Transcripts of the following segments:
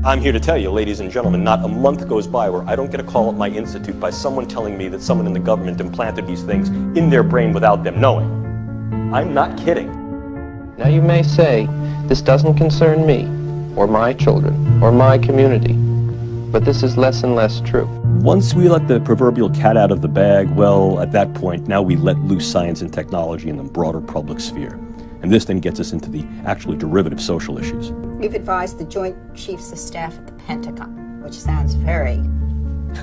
I'm here to tell you, ladies and gentlemen, not a month goes by where I don't get a call at my institute by someone telling me that someone in the government implanted these things in their brain without them knowing. I'm not kidding. Now you may say, this doesn't concern me, or my children, or my community, but this is less and less true. Once we let the proverbial cat out of the bag, well, at that point, now we let loose science and technology in the broader public sphere. And this then gets us into the actually derivative social issues. We've advised the Joint Chiefs of Staff at the Pentagon, which sounds very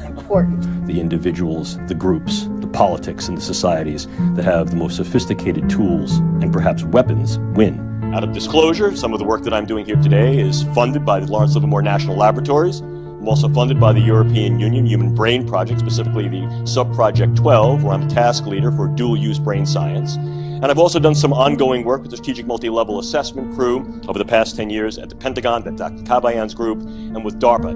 important. The individuals, the groups, the politics, and the societies that have the most sophisticated tools and perhaps weapons win. Out of disclosure, some of the work that I'm doing here today is funded by the Lawrence Livermore National Laboratories. I'm also funded by the European Union Human Brain Project, specifically the Sub-Project 12, where I'm the task leader for dual-use brain science. And I've also done some ongoing work with the Strategic Multi-Level Assessment crew over the past 10 years at the Pentagon, that's Dr. Kabayan's group, and with DARPA.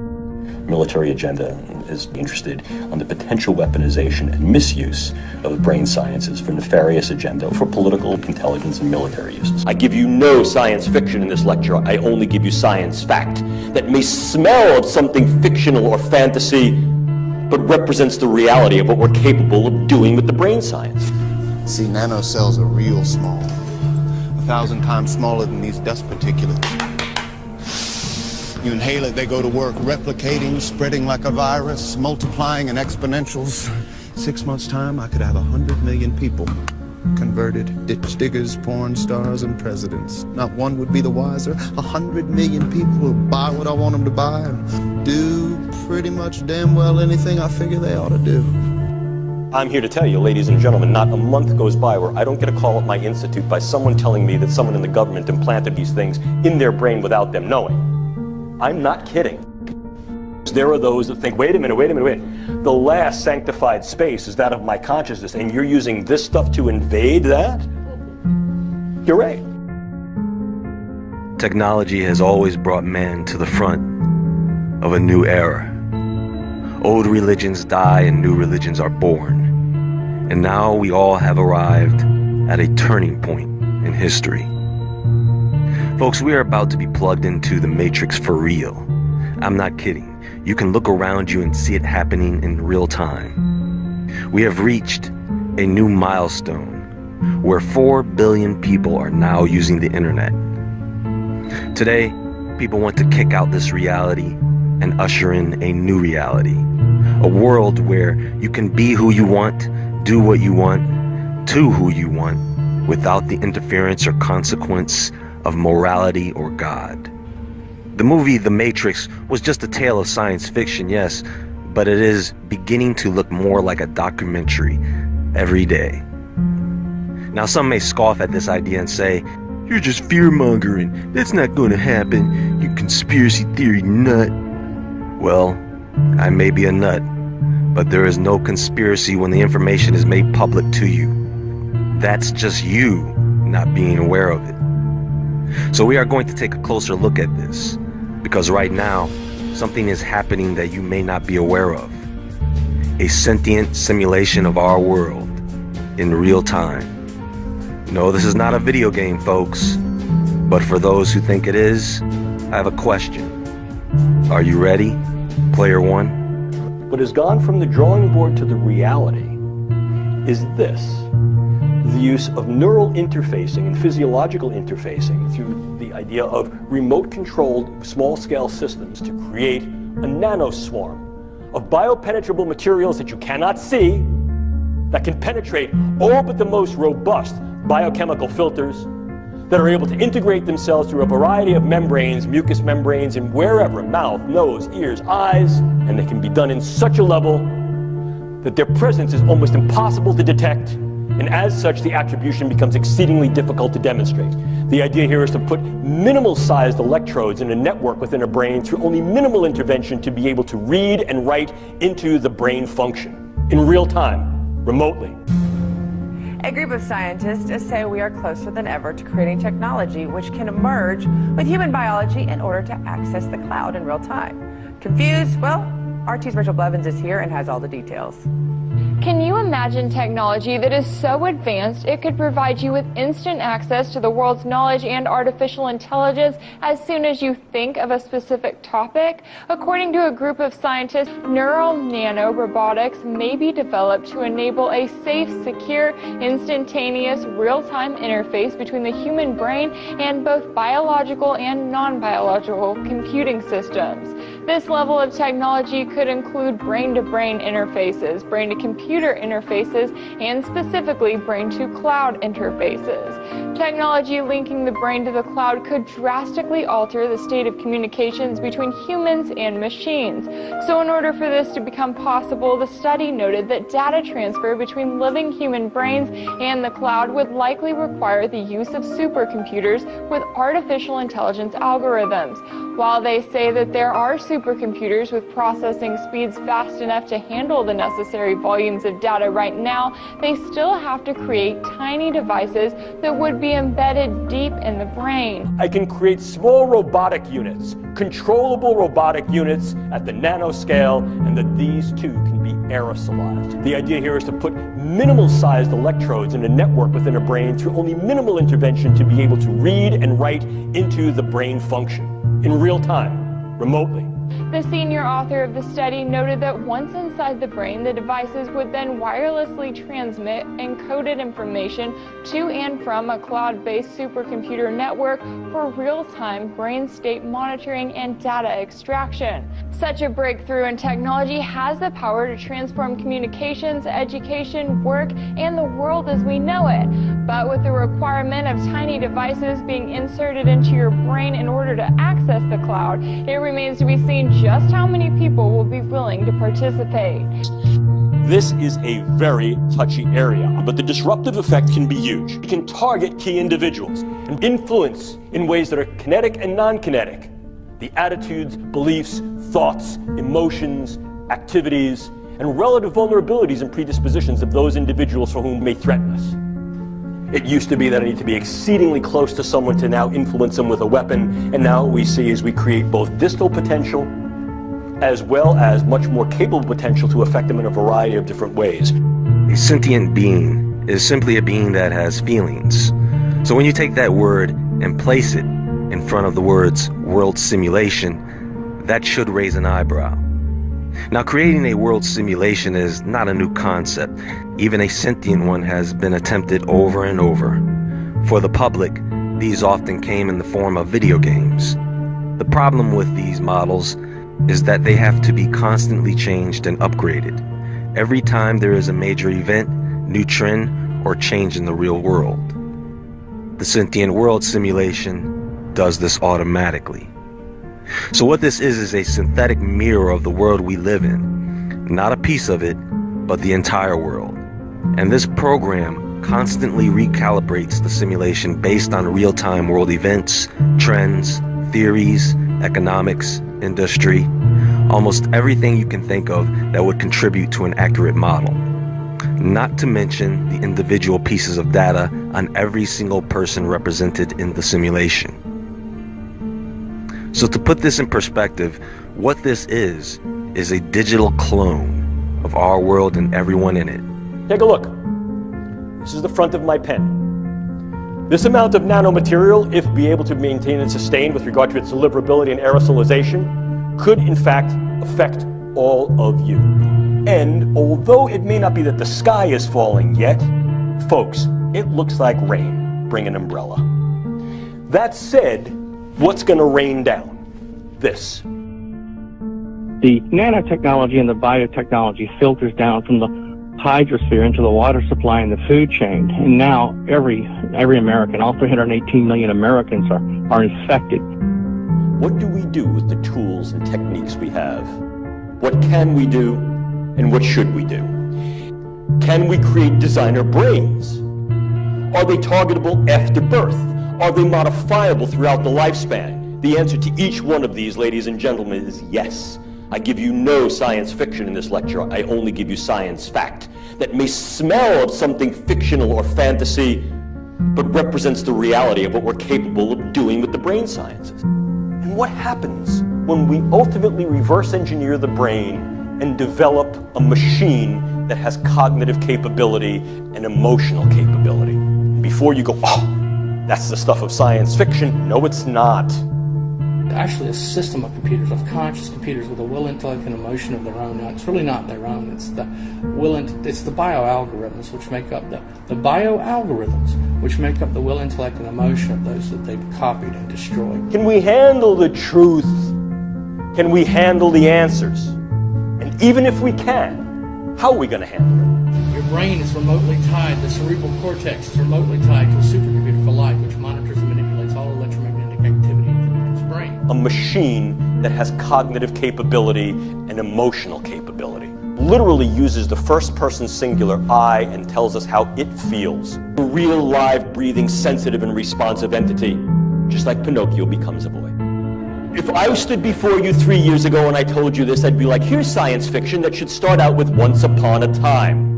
Military agenda is interested on the potential weaponization and misuse of the brain sciences for nefarious agenda, for political, intelligence, and military uses. I give you no science fiction in this lecture. I only give you science fact that may smell of something fictional or fantasy, but represents the reality of what we're capable of doing with the brain science. See, nanocells are real small, 1,000 times smaller than these dust particulates. You inhale it, they go to work replicating, spreading like a virus, multiplying in exponentials. 6 months' time, I could have 100 million people converted, ditch diggers, porn stars, and presidents. Not one would be the wiser. 100 million people who buy what I want them to buy and do pretty much damn well anything I figure they ought to do. I'm here to tell you, ladies and gentlemen, not a month goes by where I don't get a call at my institute by someone telling me that someone in the government implanted these things in their brain without them knowing. I'm not kidding. There are those that think, wait a minute. The last sanctified space is that of my consciousness, and you're using this stuff to invade that? You're right. Technology has always brought man to the front of a new era. Old religions die and new religions are born. And now we all have arrived at a turning point in history. Folks, we are about to be plugged into the Matrix for real. I'm not kidding. You can look around you and see it happening in real time. We have reached a new milestone where 4 billion people are now using the internet. Today, people want to kick out this reality and usher in a new reality. A world where you can be who you want, do what you want, to who you want, without the interference or consequence of morality or God. The movie The Matrix was just a tale of science fiction, yes, but it is beginning to look more like a documentary every day. Now, some may scoff at this idea and say, "You're just fear-mongering. That's not going to happen, you conspiracy theory nut." Well, I may be a nut, but there is no conspiracy when the information is made public to you. That's just you not being aware of it. So we are going to take a closer look at this, because right now, something is happening that you may not be aware of. A sentient simulation of our world in real time. No, this is not a video game, folks, but for those who think it is, I have a question. Are you ready, player one? What has gone from the drawing board to the reality is this: the use of neural interfacing and physiological interfacing through the idea of remote-controlled small-scale systems to create a nanoswarm of biopenetrable materials that you cannot see, that can penetrate all but the most robust biochemical filters, that are able to integrate themselves through a variety of membranes, mucous membranes, and wherever, mouth, nose, ears, eyes, and they can be done in such a level that their presence is almost impossible to detect, and as such, the attribution becomes exceedingly difficult to demonstrate. The idea here is to put minimal-sized electrodes in a network within a brain through only minimal intervention to be able to read and write into the brain function in real time, remotely. A group of scientists say we are closer than ever to creating technology which can merge with human biology in order to access the cloud in real time. Confused? Well, RT's Rachel Blevins is here and has all the details. Can you imagine technology that is so advanced it could provide you with instant access to the world's knowledge and artificial intelligence as soon as you think of a specific topic? According to a group of scientists, neural nanorobotics may be developed to enable a safe, secure, instantaneous, real-time interface between the human brain and both biological and non-biological computing systems. This level of technology could include brain-to-brain interfaces, brain-to-computer interfaces, and specifically brain-to-cloud interfaces. Technology linking the brain to the cloud could drastically alter the state of communications between humans and machines. So in order for this to become possible, the study noted that data transfer between living human brains and the cloud would likely require the use of supercomputers with artificial intelligence algorithms. While they say that there are supercomputers with processing speeds fast enough to handle the necessary volumes of data right now, they still have to create tiny devices that would be embedded deep in the brain. I can create small robotic units, controllable robotic units at the nanoscale, and that these too can be aerosolized. The idea here is to put minimal-sized electrodes in a network within a brain through only minimal intervention to be able to read and write into the brain function in real time, remotely. The senior author of the study noted that once inside the brain, the devices would then wirelessly transmit encoded information to and from a cloud-based supercomputer network for real-time brain state monitoring and data extraction. Such a breakthrough in technology has the power to transform communications, education, work, and the world as we know it. But with the requirement of tiny devices being inserted into your brain in order to access the cloud, it remains to be seen just how many people will be willing to participate. This is a very touchy area, but the disruptive effect can be huge. It can target key individuals and influence in ways that are kinetic and non-kinetic the attitudes, beliefs, thoughts, emotions, activities, and relative vulnerabilities and predispositions of those individuals for whom may threaten us. It used to be that I need to be exceedingly close to someone to now influence them with a weapon, and now what we see is we create both distal potential as well as much more capable potential to affect them in a variety of different ways. A sentient being is simply a being that has feelings. So when you take that word and place it in front of the words world simulation, that should raise an eyebrow. Now, creating a world simulation is not a new concept. Even a sentient one has been attempted over and over. For the public, these often came in the form of video games. The problem with these models is that they have to be constantly changed and upgraded. Every time there is a major event, new trend, or change in the real world. The sentient world simulation does this automatically. So what this is a synthetic mirror of the world we live in. Not a piece of it, but the entire world. And this program constantly recalibrates the simulation based on real-time world events, trends, theories, economics, industry, almost everything you can think of that would contribute to an accurate model. Not to mention the individual pieces of data on every single person represented in the simulation. So to put this in perspective, what this is a digital clone of our world and everyone in it. Take a look. This is the front of my pen. This amount of nanomaterial, if be able to maintain and sustain with regard to its deliverability and aerosolization, could in fact affect all of you. And although it may not be that the sky is falling yet, folks, it looks like rain. Bring an umbrella. That said, what's going to rain down? This. The nanotechnology and the biotechnology filters down from the hydrosphere into the water supply and the food chain. And now every American, all 318 million Americans are infected. What do we do with the tools and techniques we have? What can we do and what should we do? Can we create designer brains? Are they targetable after birth? Are they modifiable throughout the lifespan? The answer to each one of these, ladies and gentlemen, is yes. I give you no science fiction in this lecture. I only give you science fact that may smell of something fictional or fantasy, but represents the reality of what we're capable of doing with the brain sciences. And what happens when we ultimately reverse engineer the brain and develop a machine that has cognitive capability and emotional capability. Before you go, oh, that's the stuff of science fiction. No, it's not. Actually a system of computers, of conscious computers with a will, intellect, and emotion of their own. Now, it's really not their own. It's the it's the bioalgorithms which make up the bioalgorithms which make up the will, intellect, and emotion of those that they've copied and destroyed. Can we handle the truth? Can we handle the answers? And even if we can, how are we going to handle it? Your brain is remotely tied. The cerebral cortex is remotely tied to a supercomputer for life, which monitors and manipulates all electromagnetic activity in the victim's brain. A machine that has cognitive capability and emotional capability. Literally uses the first person singular I and tells us how it feels. A real, live, breathing, sensitive, and responsive entity, just like Pinocchio becomes a boy. If I stood before you 3 years ago and I told you this, I'd be like, here's science fiction that should start out with once upon a time.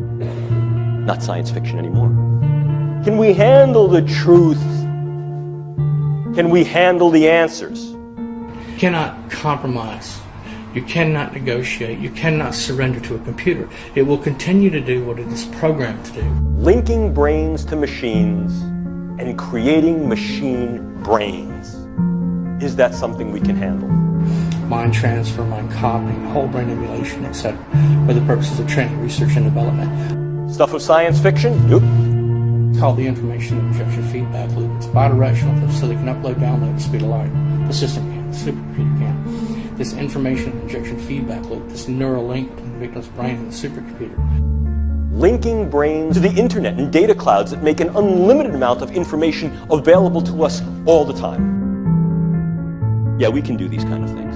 Not science fiction anymore. Can we handle the truth? Can we handle the answers? You cannot compromise. You cannot negotiate. You cannot surrender to a computer. It will continue to do what it is programmed to do. Linking brains to machines and creating machine brains. Is that something we can handle? Mind transfer, mind copying, whole brain emulation, etc., for the purposes of training, research, and development. Stuff of science fiction? Nope. It's called the information injection feedback loop. It's bidirectional, so they can upload, download at the speed of light. The system can, the supercomputer can. This information injection feedback loop, this neural link between the victim's brain and the supercomputer. Linking brains to the internet and data clouds that make an unlimited amount of information available to us all the time. Yeah, we can do these kind of things.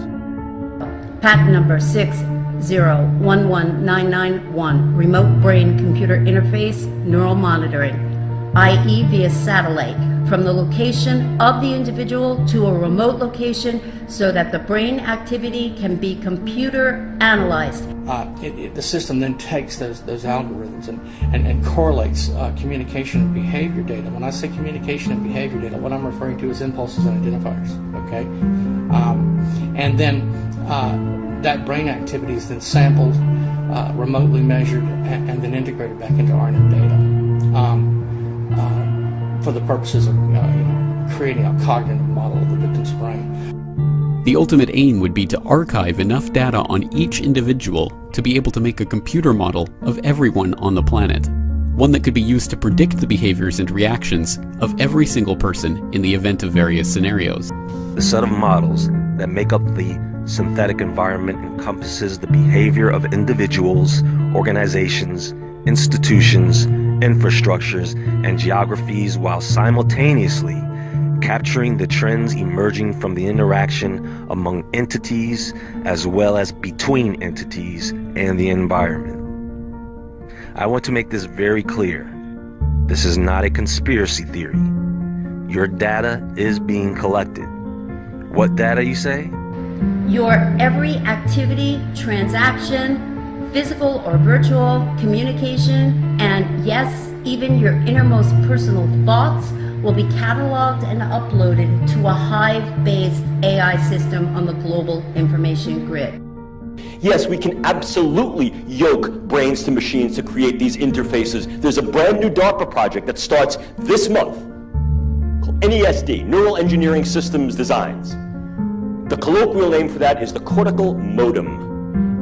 Patent number 6011991, remote brain computer interface neural monitoring, i.e. via satellite, from the location of the individual to a remote location so that the brain activity can be computer analyzed. The system then takes those algorithms and correlates communication and behavior data. When I say communication and behavior data, what I'm referring to is impulses and identifiers, okay? And then that brain activity is then sampled, remotely measured, and then integrated back into RNN data for the purposes of creating a cognitive model of the victim's brain. The ultimate aim would be to archive enough data on each individual to be able to make a computer model of everyone on the planet. One that could be used to predict the behaviors and reactions of every single person in the event of various scenarios. The set of models that make up the synthetic environment encompasses the behavior of individuals, organizations, institutions, infrastructures, and geographies while simultaneously capturing the trends emerging from the interaction among entities as well as between entities and the environment. I want to make this very clear. This is not a conspiracy theory. Your data is being collected. What data, you say? Your every activity, transaction, physical or virtual, communication, and yes, even your innermost personal thoughts will be cataloged and uploaded to a Hive-based AI system on the global information grid. Yes, we can absolutely yoke brains to machines to create these interfaces. There's a brand new DARPA project that starts this month called NESD, Neural Engineering Systems Designs. The colloquial name for that is the cortical modem.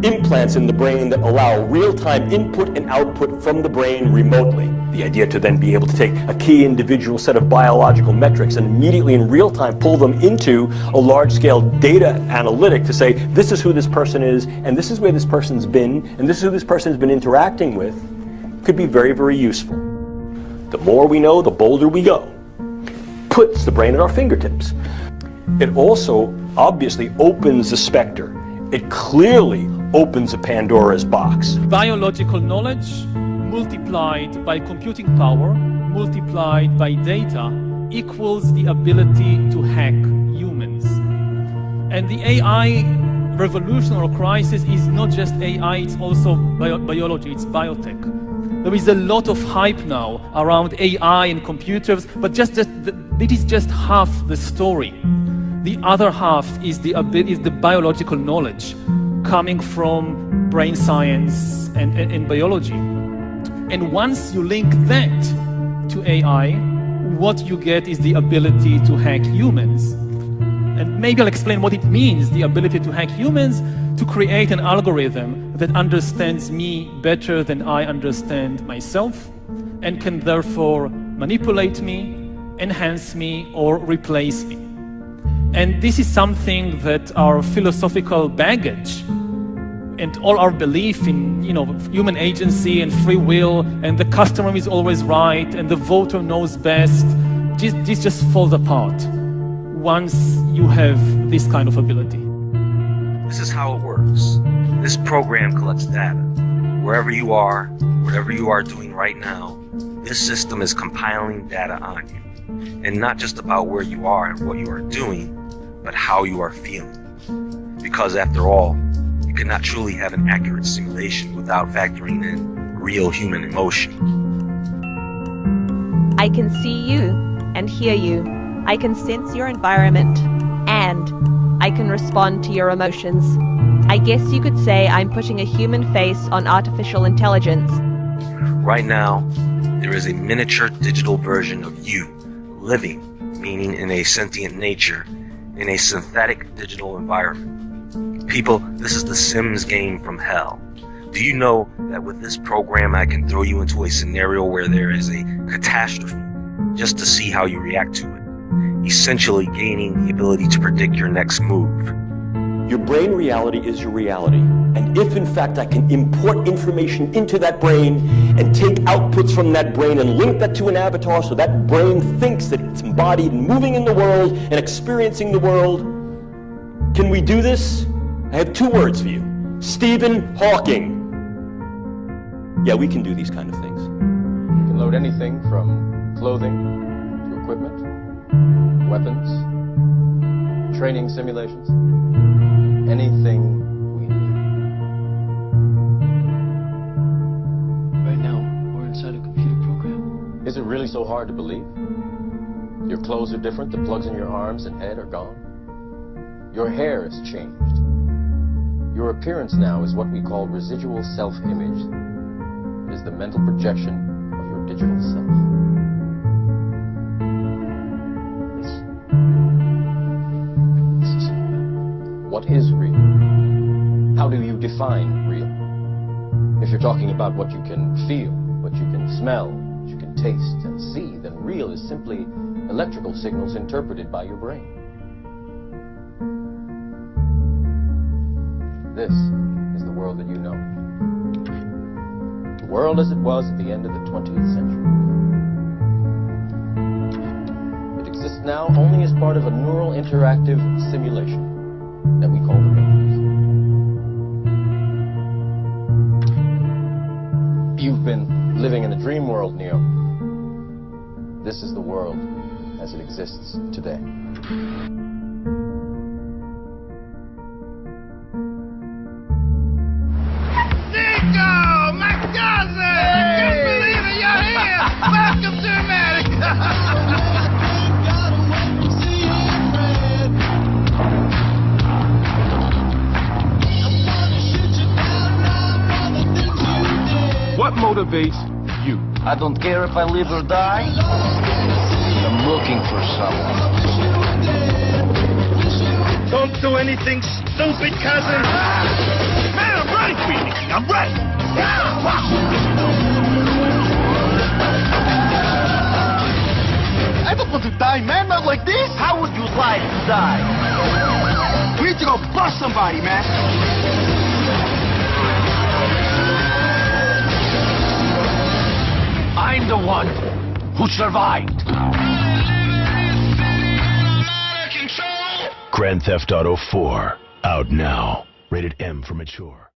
Implants in the brain that allow real-time input and output from the brain remotely. The idea to then be able to take a key individual set of biological metrics and immediately in real time pull them into a large-scale data analytic to say, this is who this person is, and this is where this person's been, and this is who this person's been interacting with, could be very, very useful. The more we know, the bolder we go. Puts the brain at our fingertips. It also obviously opens the specter. It clearly opens a Pandora's box. Biological knowledge multiplied by computing power, multiplied by data, equals the ability to hack humans. And the AI revolution or crisis is not just AI, it's also biology, it's biotech. There is a lot of hype now around AI and computers, but it is just half the story. The other half is the biological knowledge coming from brain science and biology. And once you link that to AI, what you get is the ability to hack humans. And maybe I'll explain what it means, the ability to hack humans, to create an algorithm that understands me better than I understand myself, and can therefore manipulate me, enhance me, or replace me. And this is something that our philosophical baggage and all our belief in, human agency and free will, and the customer is always right, and the voter knows best, this just falls apart once you have this kind of ability. This is how it works. This program collects data. Wherever you are, whatever you are doing right now, this system is compiling data on you. And not just about where you are and what you are doing, but how you are feeling. Because after all, you cannot truly have an accurate simulation without factoring in real human emotion. I can see you and hear you. I can sense your environment, and I can respond to your emotions. I guess you could say I'm putting a human face on artificial intelligence. Right now, there is a miniature digital version of you, living, meaning in a sentient nature, in a synthetic digital environment. People, this is the Sims game from hell. Do you know that with this program I can throw you into a scenario where there is a catastrophe just to see how you react to it, essentially gaining the ability to predict your next move? Your brain reality is your reality. And if in fact I can import information into that brain and take outputs from that brain and link that to an avatar so that brain thinks that it's embodied and moving in the world and experiencing the world, can we do this? I have two words for you. Stephen Hawking. Yeah, we can do these kind of things. You can load anything from clothing to equipment, weapons, training simulations, anything we need. Right now, we're inside a computer program. Is it really so hard to believe? Your clothes are different, the plugs in your arms and head are gone. Your hair has changed. Your appearance now is what we call residual self-image. It is the mental projection of your digital self. What is real? How do you define real? If you're talking about what you can feel, what you can smell, what you can taste and see, then real is simply electrical signals interpreted by your brain. This is the world that you know. The world as it was at the end of the 20th century. It exists now only as part of a neural interactive simulation that we call the Matrix. You've been living in a dream world, Neo. This is the world as it exists today. Nico, my cousin! I can't believe it, you're here! Welcome to America! What motivates you? I don't care if I live or die. I'm looking for someone. Don't do anything stupid, cousin! Man, I'm ready for you, Nicky. I'm ready! I don't want to die, man. Not like this. How would you like to die? We need to go bust somebody, man. I'm the one who survived. Grand Theft Auto 4, out now. Rated M for mature.